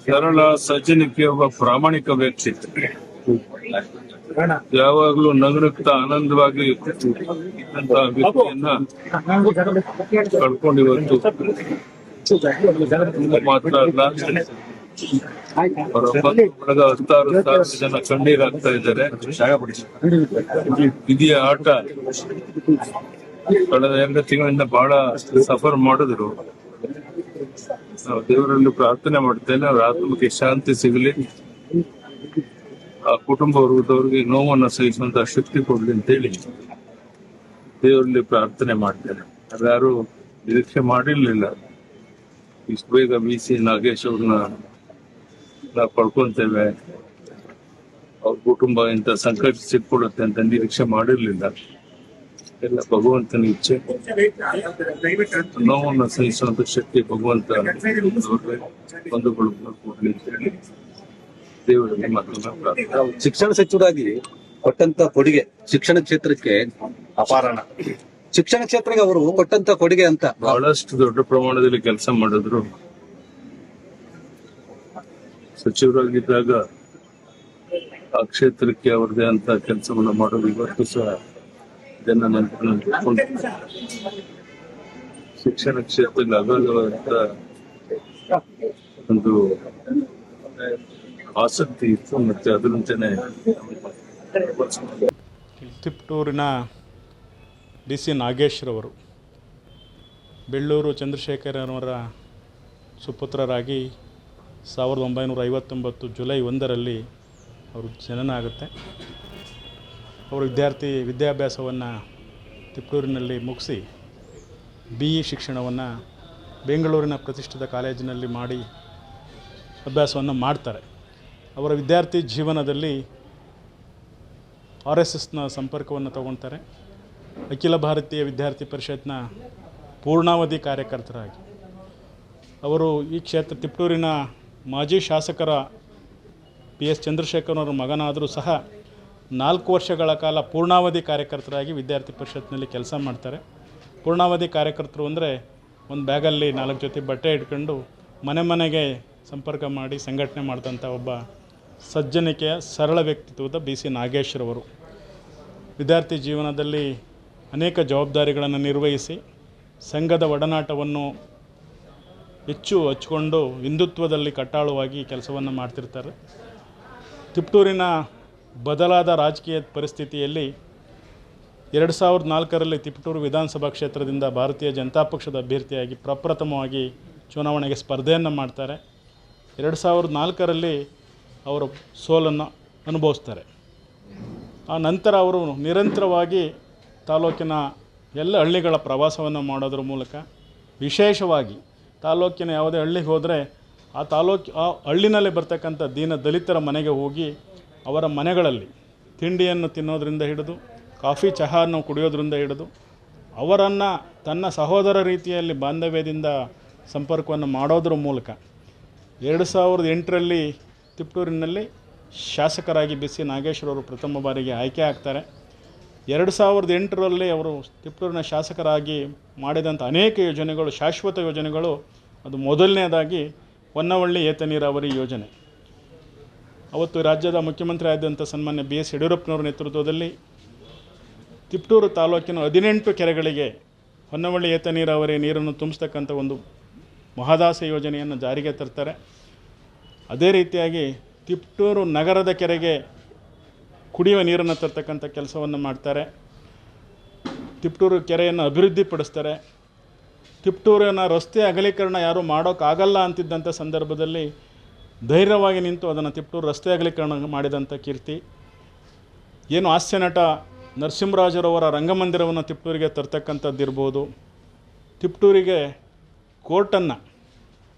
ಸರಳ ಸಜ್ಜನಿಕೆ ಒಬ್ಬ ಪ್ರಾಮಾಣಿಕ ವ್ಯಕ್ತಿ. ಯಾವಾಗಲೂ ನಗುನಗ್ತಾ ಆನಂದವಾಗಿ ಇದ್ದಂತಹ ವ್ಯಕ್ತಿಯನ್ನ ಕಳ್ಕೊಂಡು ಇವತ್ತು ಮಾತ್ರ ಅಲ್ಲ, ಅವರ ಬಳಗ 16,000 ಜನ ಕಣ್ಣೀರಾಗ್ತಾ ಇದ್ದಾರೆ. ವಿಧಿಯ ಆಟ ಕಳೆದ 2 ತಿಂಗಳಿಂದ ಬಹಳ ಸಫರ್ ಮಾಡಿದ್ರು. ನಾವು ದೇವರಲ್ಲಿ ಪ್ರಾರ್ಥನೆ ಮಾಡ್ತೇನೆ, ಅವರ ಆತ್ಮಕ್ಕೆ ಶಾಂತಿ ಸಿಗಲಿ, ಆ ಕುಟುಂಬ ವರ್ಗದವರಿಗೆ ನೋವನ್ನು ಸಹಿಸುವಂತ ಶಕ್ತಿ ಕೊಡ್ಲಿ ಅಂತೇಳಿ ದೇವರಲ್ಲಿ ಪ್ರಾರ್ಥನೆ ಮಾಡ್ತೇನೆ. ಯಾರು ನಿರೀಕ್ಷೆ ಮಾಡಿರ್ಲಿಲ್ಲ ಇಷ್ಟು ಬೇಗ ವಿ.ಸಿ. ನಾಗೇಶ್ ಅವ್ರನ್ನ ನಾವು ಕಳ್ಕೊಂತೇವೆ, ಅವ್ರ ಕುಟುಂಬ ಇಂಥ ಸಂಕಟ ಸಿಕ್ಕೊಡುತ್ತೆ ಅಂತ ನಿರೀಕ್ಷೆ ಮಾಡಿರ್ಲಿಲ್ಲ. ಎಲ್ಲ ಭಗವಂತನ ಇಚ್ಛೆ. ನೋವನ್ನು ಸಹಿಸುವಂತ ಶಕ್ತಿ ಭಗವಂತ ಬಂಧುಗಳು ಕೊಡ್ಲಿ ಅಂತ ಹೇಳಿ ದೇವರಲ್ಲಿ ಮತ್ತೊಮ್ಮೆ ಪ್ರಾರ್ಥನೆ. ಶಿಕ್ಷಣ ಸಚಿವರಾಗಿ ಕೊಟ್ಟಂತ ಕೊಡುಗೆ ಶಿಕ್ಷಣ ಕ್ಷೇತ್ರಕ್ಕೆ ಅಪಾರಣ. ಶಿಕ್ಷಣ ಕ್ಷೇತ್ರಕ್ಕೆ ಅವರು ಕೊಟ್ಟಂತ ಕೊಡುಗೆ ಅಂತ ಬಹಳಷ್ಟು ದೊಡ್ಡ ಪ್ರಮಾಣದಲ್ಲಿ ಕೆಲಸ ಮಾಡಿದ್ರು. ಸಚಿವರಾಗಿದ್ದಾಗ ಆ ಕ್ಷೇತ್ರಕ್ಕೆ ಅವ್ರದೇ ಅಂತ ಕೆಲಸವನ್ನ ಮಾಡೋದು ಇವತ್ತು ಸಹ ಜನ ನೆನಪಿನಲ್ಲಿ ಶಿಕ್ಷಣ ಕ್ಷೇತ್ರದಲ್ಲಿ ಅಗಾಧವಾದಂತ ಒಂದು ಆಸಕ್ತಿ ಇತ್ತು. ಮತ್ತೆ ಅದರಂತೆಯೇ ತಿಪಟೂರಿನ ಡಿ.ಸಿ. ನಾಗೇಶ್ರವರು ಬೆಳ್ಳೂರು ಚಂದ್ರಶೇಖರನವರ ಸುಪುತ್ರರಾಗಿ 1959 ಜುಲೈ 1ರಲ್ಲಿ ಅವರು ಜನನ ಆಗುತ್ತೆ. ಅವರು ವಿದ್ಯಾಭ್ಯಾಸವನ್ನು ತಿಪಟೂರಿನಲ್ಲಿ ಮುಗಿಸಿ BE ಶಿಕ್ಷಣವನ್ನು ಬೆಂಗಳೂರಿನ ಪ್ರತಿಷ್ಠಿತ ಕಾಲೇಜಿನಲ್ಲಿ ಮಾಡಿ ಅಭ್ಯಾಸವನ್ನು ಮಾಡ್ತಾರೆ. ಅವರ ವಿದ್ಯಾರ್ಥಿ ಜೀವನದಲ್ಲಿ RSSನ ಸಂಪರ್ಕವನ್ನು ತಗೊಳ್ತಾರೆ. ಅಖಿಲ ಭಾರತೀಯ ವಿದ್ಯಾರ್ಥಿ ಪರಿಷತ್ನ ಪೂರ್ಣಾವಧಿ ಕಾರ್ಯಕರ್ತರಾಗಿ ಅವರು ಈ ತಿಪಟೂರಿನ ಮಾಜಿ ಶಾಸಕರ PS ಚಂದ್ರಶೇಖರನವರ ಮಗನಾದರೂ ಸಹ 4 ವರ್ಷಗಳ ಕಾಲ ಪೂರ್ಣಾವಧಿ ಕಾರ್ಯಕರ್ತರಾಗಿ ವಿದ್ಯಾರ್ಥಿ ಪರಿಷತ್ನಲ್ಲಿ ಕೆಲಸ ಮಾಡ್ತಾರೆ. ಪೂರ್ಣಾವಧಿ ಕಾರ್ಯಕರ್ತರು ಅಂದರೆ ಒಂದು ಬ್ಯಾಗಲ್ಲಿ 4 ಜೊತೆ ಬಟ್ಟೆ ಇಟ್ಕೊಂಡು ಮನೆ ಮನೆಗೆ ಸಂಪರ್ಕ ಮಾಡಿ ಸಂಘಟನೆ ಮಾಡಿದಂಥ ಒಬ್ಬ ಸಜ್ಜನಿಕೆಯ ಸರಳ ವ್ಯಕ್ತಿತ್ವದ B.C. ನಾಗೇಶ್ರವರು ವಿದ್ಯಾರ್ಥಿ ಜೀವನದಲ್ಲಿ ಅನೇಕ ಜವಾಬ್ದಾರಿಗಳನ್ನು ನಿರ್ವಹಿಸಿ ಸಂಘದ ಒಡನಾಟವನ್ನು ಹೆಚ್ಚು ಹಚ್ಚಿಕೊಂಡು ಹಿಂದುತ್ವದಲ್ಲಿ ಕಟ್ಟಾಳುವಾಗಿ ಕೆಲಸವನ್ನು ಮಾಡ್ತಿರ್ತಾರೆ. ತಿಪಟೂರಿನ ಬದಲಾದ ರಾಜಕೀಯ ಪರಿಸ್ಥಿತಿಯಲ್ಲಿ 2004ರಲ್ಲಿ ತಿಪಟೂರು ವಿಧಾನಸಭಾ ಕ್ಷೇತ್ರದಿಂದ ಭಾರತೀಯ ಜನತಾ ಪಕ್ಷದ ಅಭ್ಯರ್ಥಿಯಾಗಿ ಪ್ರಪ್ರಥಮವಾಗಿ ಚುನಾವಣೆಗೆ ಸ್ಪರ್ಧೆಯನ್ನು ಮಾಡ್ತಾರೆ. 2004ರಲ್ಲಿ ಅವರು ಸೋಲನ್ನು ಅನುಭವಿಸ್ತಾರೆ. ಆ ನಂತರ ಅವರು ನಿರಂತರವಾಗಿ ತಾಲೂಕಿನ ಎಲ್ಲ ಹಳ್ಳಿಗಳ ಪ್ರವಾಸವನ್ನು ಮಾಡೋದ್ರ ಮೂಲಕ ವಿಶೇಷವಾಗಿ ತಾಲೂಕಿನ ಯಾವುದೇ ಹಳ್ಳಿಗೆ ಹೋದರೆ ಆ ಹಳ್ಳಿನಲ್ಲಿ ಬರ್ತಕ್ಕಂಥ ದಲಿತರ ಮನೆಗೆ ಹೋಗಿ ಅವರ ಮನೆಗಳಲ್ಲಿ ತಿಂಡಿಯನ್ನು ತಿನ್ನೋದರಿಂದ ಹಿಡಿದು ಕಾಫಿ ಚಹಾವನ್ನು ಕುಡಿಯೋದ್ರಿಂದ ಹಿಡಿದು ಅವರನ್ನು ತನ್ನ ಸಹೋದರ ರೀತಿಯಲ್ಲಿ ಬಾಂಧವ್ಯದಿಂದ ಸಂಪರ್ಕವನ್ನು ಮಾಡೋದ್ರ ಮೂಲಕ 2008ರಲ್ಲಿ ತಿಪಟೂರಿನಲ್ಲಿ ಶಾಸಕರಾಗಿ B.C. ನಾಗೇಶ್ರವರು ಪ್ರಥಮ ಬಾರಿಗೆ ಆಯ್ಕೆ ಆಗ್ತಾರೆ. 2008ರಲ್ಲಿ ಅವರು ತಿಪಟೂರಿನ ಶಾಸಕರಾಗಿ ಮಾಡಿದಂಥ ಅನೇಕ ಯೋಜನೆಗಳು, ಶಾಶ್ವತ ಯೋಜನೆಗಳು, ಅದು ಮೊದಲನೇದಾಗಿ ಹೊನ್ನವಳ್ಳಿ ಏತ ನೀರಾವರಿ ಯೋಜನೆ. ಅವತ್ತು ರಾಜ್ಯದ ಮುಖ್ಯಮಂತ್ರಿ ಆದಂಥ ಸನ್ಮಾನ್ಯ B.S. ಯಡಿಯೂರಪ್ಪನವರ ನೇತೃತ್ವದಲ್ಲಿ ತಿಪಟೂರು ತಾಲೂಕಿನ 18 ಕೆರೆಗಳಿಗೆ ಹೊನ್ನವಳ್ಳಿ ಏತ ನೀರಾವರಿ ನೀರನ್ನು ತುಂಬಿಸ್ತಕ್ಕಂಥ ಒಂದು ಮಹದಾಸೆ ಯೋಜನೆಯನ್ನು ಜಾರಿಗೆ ತರ್ತಾರೆ. ಅದೇ ರೀತಿಯಾಗಿ ತಿಪಟೂರು ನಗರದ ಕೆರೆಗೆ ಕುಡಿಯುವ ನೀರನ್ನು ತರ್ತಕ್ಕಂಥ ಕೆಲಸವನ್ನು ಮಾಡ್ತಾರೆ. ತಿಪಟೂರು ಕೆರೆಯನ್ನು ಅಭಿವೃದ್ಧಿಪಡಿಸ್ತಾರೆ. ತಿಪಟೂರಿನ ರಸ್ತೆ ಅಗಲೀಕರಣ ಯಾರೂ ಮಾಡೋಕ್ಕಾಗಲ್ಲ ಅಂತಿದ್ದಂಥ ಸಂದರ್ಭದಲ್ಲಿ ಧೈರ್ಯವಾಗಿ ನಿಂತು ಅದನ್ನು ತಿಪಟೂರು ರಸ್ತೆ ಅಗಲೀಕರಣ ಮಾಡಿದಂಥ ಕೀರ್ತಿ. ಏನು ಹಾಸ್ಯ ನಟ ನರಸಿಂಹರಾಜರವರ ರಂಗಮಂದಿರವನ್ನು ತಿಪಟೂರಿಗೆ ತರ್ತಕ್ಕಂಥದ್ದಿರ್ಬೋದು. ತಿಪಟೂರಿಗೆ ಕೋರ್ಟನ್ನು,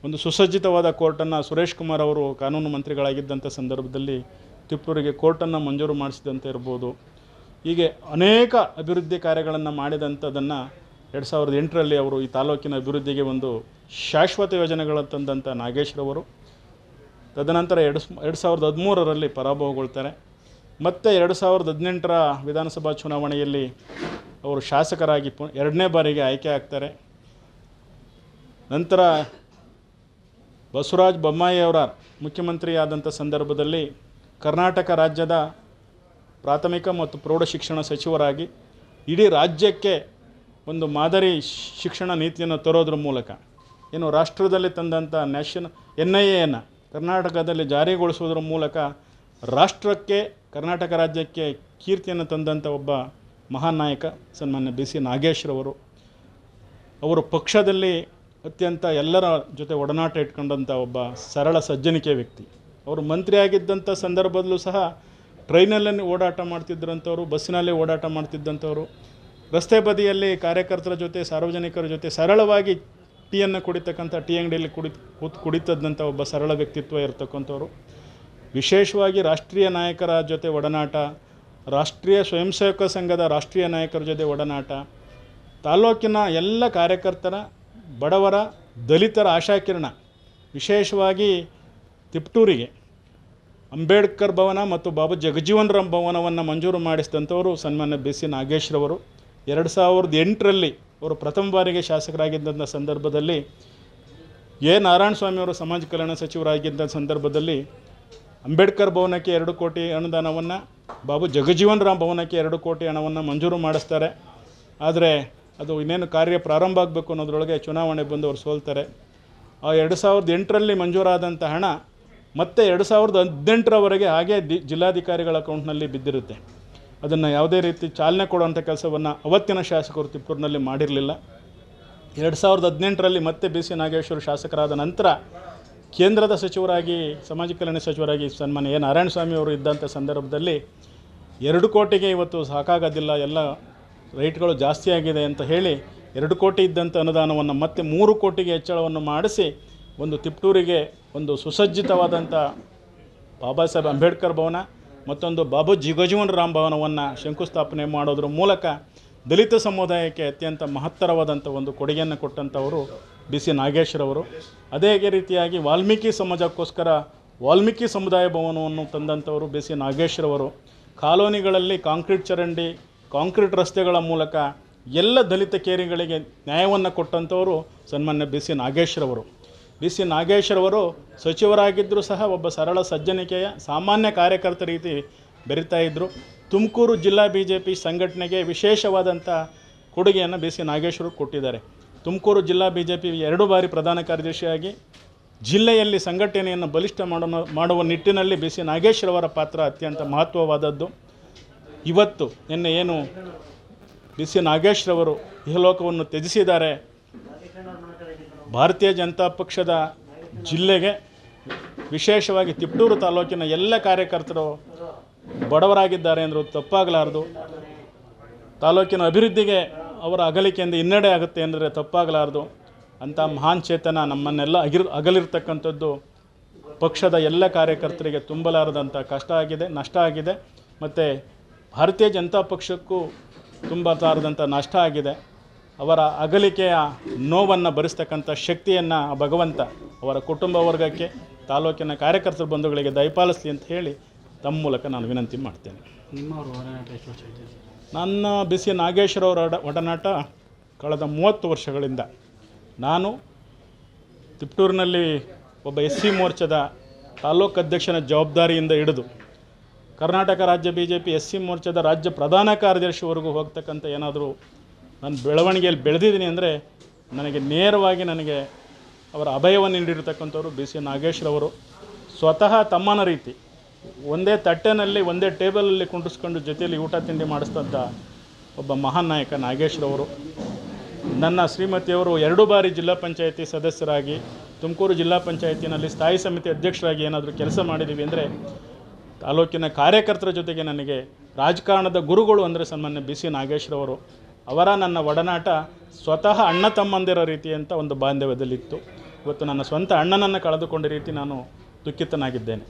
ಒಂದು ಸುಸಜ್ಜಿತವಾದ ಕೋರ್ಟನ್ನು ಸುರೇಶ್ ಕುಮಾರ್ ಅವರು ಕಾನೂನು ಮಂತ್ರಿಗಳಾಗಿದ್ದಂಥ ಸಂದರ್ಭದಲ್ಲಿ ತಿಪಟೂರಿಗೆ ಕೋರ್ಟನ್ನು ಮಂಜೂರು ಮಾಡಿಸಿದಂತೆ ಇರ್ಬೋದು. ಹೀಗೆ ಅನೇಕ ಅಭಿವೃದ್ಧಿ ಕಾರ್ಯಗಳನ್ನು ಮಾಡಿದಂಥದ್ದನ್ನು 2008ರಲ್ಲಿ ಅವರು ಈ ತಾಲೂಕಿನ ಅಭಿವೃದ್ಧಿಗೆ ಒಂದು ಶಾಶ್ವತ ಯೋಜನೆಗಳನ್ನು ತಂದಂಥ ನಾಗೇಶ್ರವರು ತದನಂತರ 2013ರಲ್ಲಿ ಪರಾಭವಗೊಳ್ತಾರೆ. ಮತ್ತು 2018ರ ವಿಧಾನಸಭಾ ಚುನಾವಣೆಯಲ್ಲಿ ಅವರು ಶಾಸಕರಾಗಿ 2ನೇ ಬಾರಿಗೆ ಆಯ್ಕೆ ಆಗ್ತಾರೆ. ನಂತರ ಬಸವರಾಜ ಬೊಮ್ಮಾಯಿಯವರ ಮುಖ್ಯಮಂತ್ರಿಯಾದಂಥ ಸಂದರ್ಭದಲ್ಲಿ ಕರ್ನಾಟಕ ರಾಜ್ಯದ ಪ್ರಾಥಮಿಕ ಮತ್ತು ಪ್ರೌಢ ಶಿಕ್ಷಣ ಸಚಿವರಾಗಿ ಇಡೀ ರಾಜ್ಯಕ್ಕೆ ಒಂದು ಮಾದರಿ ಶಿಕ್ಷಣ ನೀತಿಯನ್ನು ತರೋದ್ರ ಮೂಲಕ ಏನು ರಾಷ್ಟ್ರದಲ್ಲಿ ತಂದಂಥ NIAಯನ್ನು ಕರ್ನಾಟಕದಲ್ಲಿ ಜಾರಿಗೊಳಿಸೋದ್ರ ಮೂಲಕ ರಾಷ್ಟ್ರಕ್ಕೆ ಕರ್ನಾಟಕ ರಾಜ್ಯಕ್ಕೆ ಕೀರ್ತಿಯನ್ನು ತಂದಂಥ ಒಬ್ಬ ಮಹಾನ್ ನಾಯಕ ಸನ್ಮಾನ್ಯ BC ನಾಗೇಶ್ರವರು. ಅವರು ಪಕ್ಷದಲ್ಲಿ ಅತ್ಯಂತ ಎಲ್ಲರ ಜೊತೆ ಒಡನಾಟ ಇಟ್ಕೊಂಡಂಥ ಒಬ್ಬ ಸರಳ ಸಜ್ಜನಿಕೆ ವ್ಯಕ್ತಿ. ಅವರು ಮಂತ್ರಿಯಾಗಿದ್ದಂಥ ಸಂದರ್ಭದಲ್ಲೂ ಸಹ ಟ್ರೈನಲ್ಲೇ ಓಡಾಟ ಮಾಡ್ತಿದ್ದಂಥವ್ರು, ಬಸ್ಸಿನಲ್ಲೇ ಓಡಾಟ ಮಾಡ್ತಿದ್ದಂಥವ್ರು, ರಸ್ತೆ ಬದಿಯಲ್ಲಿ ಕಾರ್ಯಕರ್ತರ ಜೊತೆ ಸಾರ್ವಜನಿಕರ ಜೊತೆ ಸರಳವಾಗಿ ಟೀಯನ್ನು ಕುಡಿತಕ್ಕಂಥ ಟೀ ಅಂಗಡಿಯಲ್ಲಿ ಕುಡಿತದ್ದಂಥ ಒಬ್ಬ ಸರಳ ವ್ಯಕ್ತಿತ್ವ ಇರತಕ್ಕಂಥವ್ರು. ವಿಶೇಷವಾಗಿ ರಾಷ್ಟ್ರೀಯ ನಾಯಕರ ಜೊತೆ ಒಡನಾಟ, ರಾಷ್ಟ್ರೀಯ ಸ್ವಯಂ ಸೇವಕ ಸಂಘದ ರಾಷ್ಟ್ರೀಯ ನಾಯಕರ ಜೊತೆ ಒಡನಾಟ, ತಾಲೂಕಿನ ಎಲ್ಲ ಕಾರ್ಯಕರ್ತರ, ಬಡವರ, ದಲಿತರ ಆಶಾಕಿರಣ, ವಿಶೇಷವಾಗಿ ತಿಪ್ಟೂರಿಗೆ ಅಂಬೇಡ್ಕರ್ ಭವನ ಮತ್ತು ಬಾಬು ಜಗಜೀವನ್ ರಾಮ್ ಭವನವನ್ನು ಮಂಜೂರು ಮಾಡಿಸಿದಂಥವರು ಸನ್ಮಾನ್ಯ BC ನಾಗೇಶ್ರವರು. 2008ರಲ್ಲಿ ಅವರು ಪ್ರಥಮ ಬಾರಿಗೆ ಶಾಸಕರಾಗಿದ್ದಂಥ ಸಂದರ್ಭದಲ್ಲಿ ನಾರಾಯಣಸ್ವಾಮಿಯವರು ಸಮಾಜ ಕಲ್ಯಾಣ ಸಚಿವರಾಗಿದ್ದ ಸಂದರ್ಭದಲ್ಲಿ ಅಂಬೇಡ್ಕರ್ ಭವನಕ್ಕೆ 2 ಕೋಟಿ ಅನುದಾನವನ್ನು, ಬಾಬು ಜಗಜೀವನ್ ರಾಮ್ ಭವನಕ್ಕೆ 2 ಕೋಟಿ ಹಣವನ್ನು ಮಂಜೂರು ಮಾಡಿಸ್ತಾರೆ. ಆದರೆ ಅದು ಇನ್ನೇನು ಕಾರ್ಯ ಪ್ರಾರಂಭ ಆಗಬೇಕು ಅನ್ನೋದ್ರೊಳಗೆ ಚುನಾವಣೆ ಬಂದು ಅವರು ಸೋಲ್ತಾರೆ. ಆ 2008ರಲ್ಲಿ ಮಂಜೂರಾದಂಥ ಹಣ ಮತ್ತೆ 2018ರವರೆಗೆ ಹಾಗೆ ಜಿಲ್ಲಾಧಿಕಾರಿಗಳ ಅಕೌಂಟ್ನಲ್ಲಿ ಬಿದ್ದಿರುತ್ತೆ. ಅದನ್ನು ಯಾವುದೇ ರೀತಿ ಚಾಲನೆ ಕೊಡುವಂಥ ಕೆಲಸವನ್ನು ಅವತ್ತಿನ ಶಾಸಕರು ತಿಪ್ಪೂರಿನಲ್ಲಿ ಮಾಡಿರಲಿಲ್ಲ. 2018ರಲ್ಲಿ ಮತ್ತೆ BC ನಾಗೇಶ್ವರ ಶಾಸಕರಾದ ನಂತರ ಕೇಂದ್ರದ ಸಚಿವರಾಗಿ, ಸಮಾಜ ಕಲ್ಯಾಣ ಸಚಿವರಾಗಿ ಸನ್ಮಾನ್ಯ ನಾರಾಯಣಸ್ವಾಮಿ ಅವರು ಇದ್ದಂಥ ಸಂದರ್ಭದಲ್ಲಿ 2 ಕೋಟಿಗೆ ಇವತ್ತು ಸಾಕಾಗೋದಿಲ್ಲ, ಎಲ್ಲ ರೈಟ್ಗಳು ಜಾಸ್ತಿ ಆಗಿದೆ ಅಂತ ಹೇಳಿ 2 ಕೋಟಿ ಇದ್ದಂಥ ಅನುದಾನವನ್ನು ಮತ್ತೆ 3 ಕೋಟಿಗೆ ಹೆಚ್ಚಳವನ್ನು ಮಾಡಿಸಿ ಒಂದು ತಿಪ್ಟೂರಿಗೆ ಒಂದು ಸುಸಜ್ಜಿತವಾದಂಥ ಬಾಬಾ ಸಾಹೇಬ್ ಅಂಬೇಡ್ಕರ್ ಭವನ, ಮತ್ತೊಂದು ಬಾಬು ಜಗಜೀವನ್ ರಾಮ್ ಭವನವನ್ನು ಶಂಕುಸ್ಥಾಪನೆ ಮಾಡೋದ್ರ ಮೂಲಕ ದಲಿತ ಸಮುದಾಯಕ್ಕೆ ಅತ್ಯಂತ ಮಹತ್ತರವಾದಂಥ ಒಂದು ಕೊಡುಗೆಯನ್ನು ಕೊಟ್ಟಂಥವರು BC ನಾಗೇಶ್ರವರು. ಅದೇ ರೀತಿಯಾಗಿ ವಾಲ್ಮೀಕಿ ಸಮಾಜಕ್ಕೋಸ್ಕರ ವಾಲ್ಮೀಕಿ ಸಮುದಾಯ ಭವನವನ್ನು ತಂದಂಥವರು BC ನಾಗೇಶ್ರವರು. ಕಾಲೋನಿಗಳಲ್ಲಿ ಕಾಂಕ್ರೀಟ್ ಚರಂಡಿ, ಕಾಂಕ್ರೀಟ್ ರಸ್ತೆಗಳ ಮೂಲಕ ಎಲ್ಲ ದಲಿತ ಕೇರಿಗಳಿಗೆ ನ್ಯಾಯವನ್ನು ಕೊಟ್ಟಂಥವರು ಸನ್ಮಾನ್ಯ BC ನಾಗೇಶ್ರವರು. BC ನಾಗೇಶ್ರವರು ಸಚಿವರಾಗಿದ್ದರೂ ಸಹ ಒಬ್ಬ ಸರಳ ಸಜ್ಜನಿಕೆಯ ಸಾಮಾನ್ಯ ಕಾರ್ಯಕರ್ತ ರೀತಿ ಬೆರೀತಾ ಇದ್ದರು. ತುಮಕೂರು ಜಿಲ್ಲಾ BJP ಸಂಘಟನೆಗೆ ವಿಶೇಷವಾದಂಥ ಕೊಡುಗೆಯನ್ನು BC ನಾಗೇಶ್ವರು ಕೊಟ್ಟಿದ್ದಾರೆ. ತುಮಕೂರು ಜಿಲ್ಲಾ BJP 2 ಬಾರಿ ಪ್ರಧಾನ ಕಾರ್ಯದರ್ಶಿಯಾಗಿ ಜಿಲ್ಲೆಯಲ್ಲಿ ಸಂಘಟನೆಯನ್ನು ಬಲಿಷ್ಠ ಮಾಡುವ ನಿಟ್ಟಿನಲ್ಲಿ BC ನಾಗೇಶ್ವರವರ ಪಾತ್ರ ಅತ್ಯಂತ ಮಹತ್ವವಾದದ್ದು. ಇವತ್ತು ನಿನ್ನೆ ಏನು BC ನಾಗೇಶ್ರವರು ಇಹಲೋಕವನ್ನು ತ್ಯಜಿಸಿದ್ದಾರೆ, ಭಾರತೀಯ ಜನತಾ ಪಕ್ಷದ ಜಿಲ್ಲೆಗೆ ವಿಶೇಷವಾಗಿ ತಿಪ್ಟೂರು ತಾಲೂಕಿನ ಎಲ್ಲ ಕಾರ್ಯಕರ್ತರು ಬಡವರಾಗಿದ್ದಾರೆ ಅಂದರೂ ತಪ್ಪಾಗಲಾರದು. ತಾಲೂಕಿನ ಅಭಿವೃದ್ಧಿಗೆ ಅವರ ಅಗಲಿಕೆಯಿಂದ ಹಿನ್ನಡೆ ಆಗುತ್ತೆ ಅಂದರೆ ತಪ್ಪಾಗಲಾರದು. ಅಂಥ ಮಹಾನ್ ಚೇತನ ನಮ್ಮನ್ನೆಲ್ಲ ಅಗಲಿರ್ತಕ್ಕಂಥದ್ದು ಪಕ್ಷದ ಎಲ್ಲ ಕಾರ್ಯಕರ್ತರಿಗೆ ತುಂಬಲಾರದಂಥ ಕಷ್ಟ ಆಗಿದೆ, ನಷ್ಟ ಆಗಿದೆ. ಮತ್ತು ಭಾರತೀಯ ಜನತಾ ಪಕ್ಷಕ್ಕೂ ತುಂಬಲಾರದಂಥ ನಷ್ಟ ಆಗಿದೆ. ಅವರ ಅಗಲಿಕೆಯ ನೋವನ್ನು ಭರಿಸ್ತಕ್ಕಂಥ ಶಕ್ತಿಯನ್ನು ಭಗವಂತ ಅವರ ಕುಟುಂಬ ವರ್ಗಕ್ಕೆ, ತಾಲೂಕಿನ ಕಾರ್ಯಕರ್ತರ ಬಂಧುಗಳಿಗೆ ದಯಪಾಲಿಸಲಿ ಅಂತ ಹೇಳಿ ತಮ್ಮ ಮೂಲಕ ನಾನು ವಿನಂತಿ ಮಾಡ್ತೇನೆ. ನನ್ನ BC ನಾಗೇಶ್ವರವರ ಒಡನಾಟ ಕಳೆದ 30 ವರ್ಷಗಳಿಂದ. ನಾನು ತಿಪ್ಟೂರಿನಲ್ಲಿ ಒಬ್ಬ SC ಮೋರ್ಚಾದ ತಾಲೂಕು ಅಧ್ಯಕ್ಷನ ಜವಾಬ್ದಾರಿಯಿಂದ ಹಿಡಿದು ಕರ್ನಾಟಕ ರಾಜ್ಯ BJP SC ಮೋರ್ಚಾದ ರಾಜ್ಯ ಪ್ರಧಾನ ಕಾರ್ಯದರ್ಶಿವರೆಗೂ ಹೋಗ್ತಕ್ಕಂಥ ಏನಾದರೂ ನಾನು ಬೆಳವಣಿಗೆಯಲ್ಲಿ ಬೆಳೆದಿದ್ದೀನಿ ಅಂದರೆ ನನಗೆ ನೇರವಾಗಿ ಅವರ ಅಭಯವನ್ನು ನೀಡಿರ್ತಕ್ಕಂಥವ್ರು BC ನಾಗೇಶ್ರವರು. ಸ್ವತಃ ತಮ್ಮನ ರೀತಿ ಒಂದೇ ತಟ್ಟೆನಲ್ಲಿ ಒಂದೇ ಟೇಬಲಲ್ಲಿ ಕುಂಡಿಸ್ಕೊಂಡು ಜೊತೆಯಲ್ಲಿ ಊಟ ತಿಂಡಿ ಮಾಡಿಸ್ತಂಥ ಒಬ್ಬ ಮಹಾನ್ ನಾಯಕ ನಾಗೇಶ್ರವರು. ನನ್ನ ಶ್ರೀಮತಿಯವರು 2 ಬಾರಿ ಜಿಲ್ಲಾ ಪಂಚಾಯತಿ ಸದಸ್ಯರಾಗಿ, ತುಮಕೂರು ಜಿಲ್ಲಾ ಪಂಚಾಯತಿನಲ್ಲಿ ಸ್ಥಾಯಿ ಸಮಿತಿ ಅಧ್ಯಕ್ಷರಾಗಿ ಏನಾದರೂ ಕೆಲಸ ಮಾಡಿದ್ದೀವಿ ಅಂದರೆ ತಾಲೂಕಿನ ಕಾರ್ಯಕರ್ತರ ಜೊತೆಗೆ ನನಗೆ ರಾಜಕಾರಣದ ಗುರುಗಳು ಅಂದರೆ ಸನ್ಮಾನ್ಯ BC ನಾಗೇಶ್ರವರು. ಅವರ ನನ್ನ ಒಡನಾಟ ಸ್ವತಃ ಅಣ್ಣ ತಮ್ಮಂದಿರ ರೀತಿಯಂಥ ಒಂದು ಬಾಂಧವ್ಯದಲ್ಲಿತ್ತು. ಇವತ್ತು ನನ್ನ ಸ್ವಂತ ಅಣ್ಣನನ್ನು ಕಳೆದುಕೊಂಡ ರೀತಿ ನಾನು ದುಃಖಿತನಾಗಿದ್ದೇನೆ.